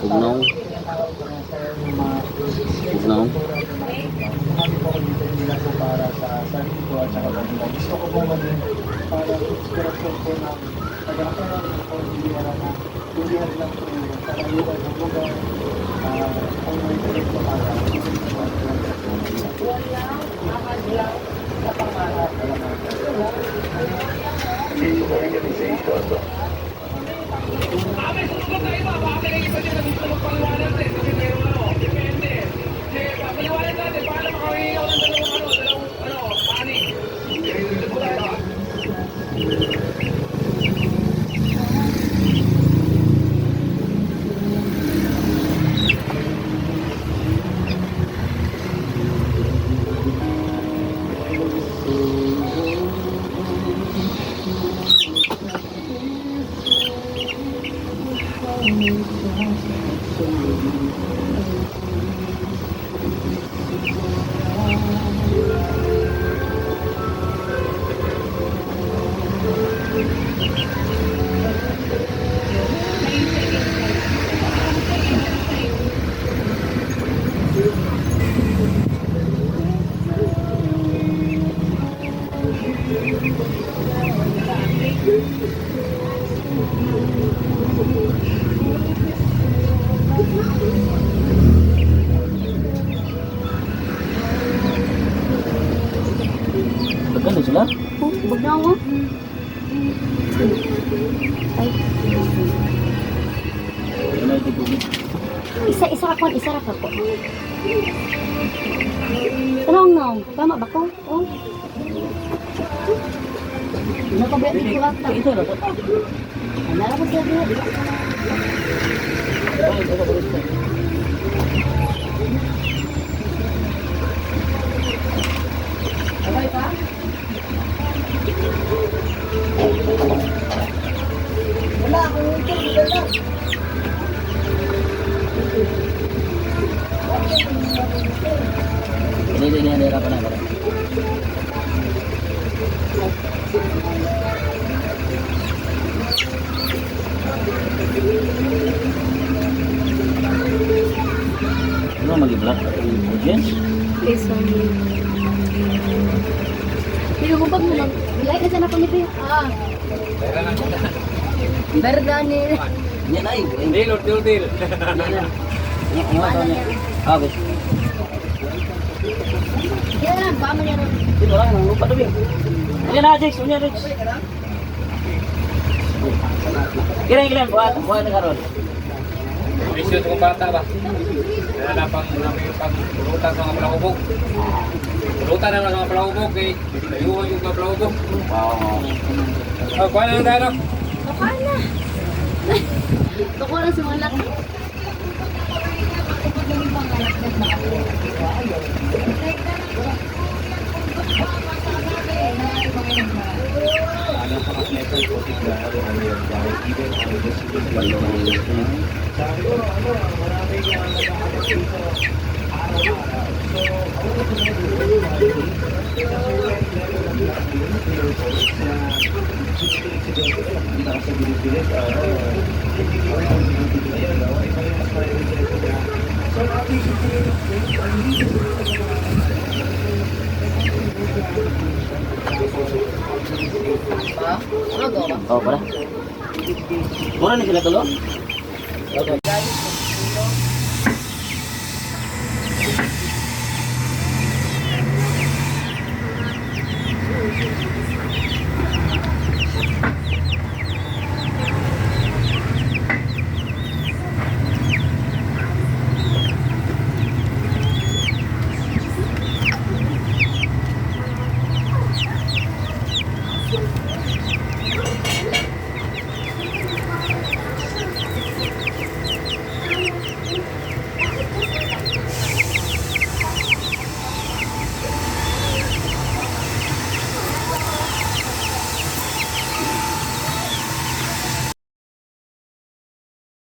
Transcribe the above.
Ugnong. Ugnong. Kami po dito nila po para sa sarili ko at saka kanila. Gusto ko po maging parang inspirasyon po na pagkakaroon ng pagkilihan na tulihan lang po yung karayuan ng lugar kung may direkto para Magkano sila? Huwag na ako. Ay. Ano ito po? Isa ra po. Tanong na. Tama ba ko? Oh. Nakabiyat ko lang. Ito na po. Ano ko siya dito? Okay pa? Wala akong ito. Wala. Hindi nahihirapan na ako. Ano mag-i-block? Audience? Yes, Pero kung pag mo like na sana po nito. Verdani. Yan ay. Deal or deal? Okay. Yan lang, baka man yan. Ito lang, nang lupa doon. Yan na, Jex. Yan, Jex. Kira-kira, buhat na karon. Isyo itong bata ba? Kaya pang pulutan sa mga palahubog. Pulutan na mga palahubog eh. Ayuhan yung mga palahubog. Oh, kuha na lang tayo. Baka na. Tuko na simulat. Oh, pala. Mura na sila tulo? Okay.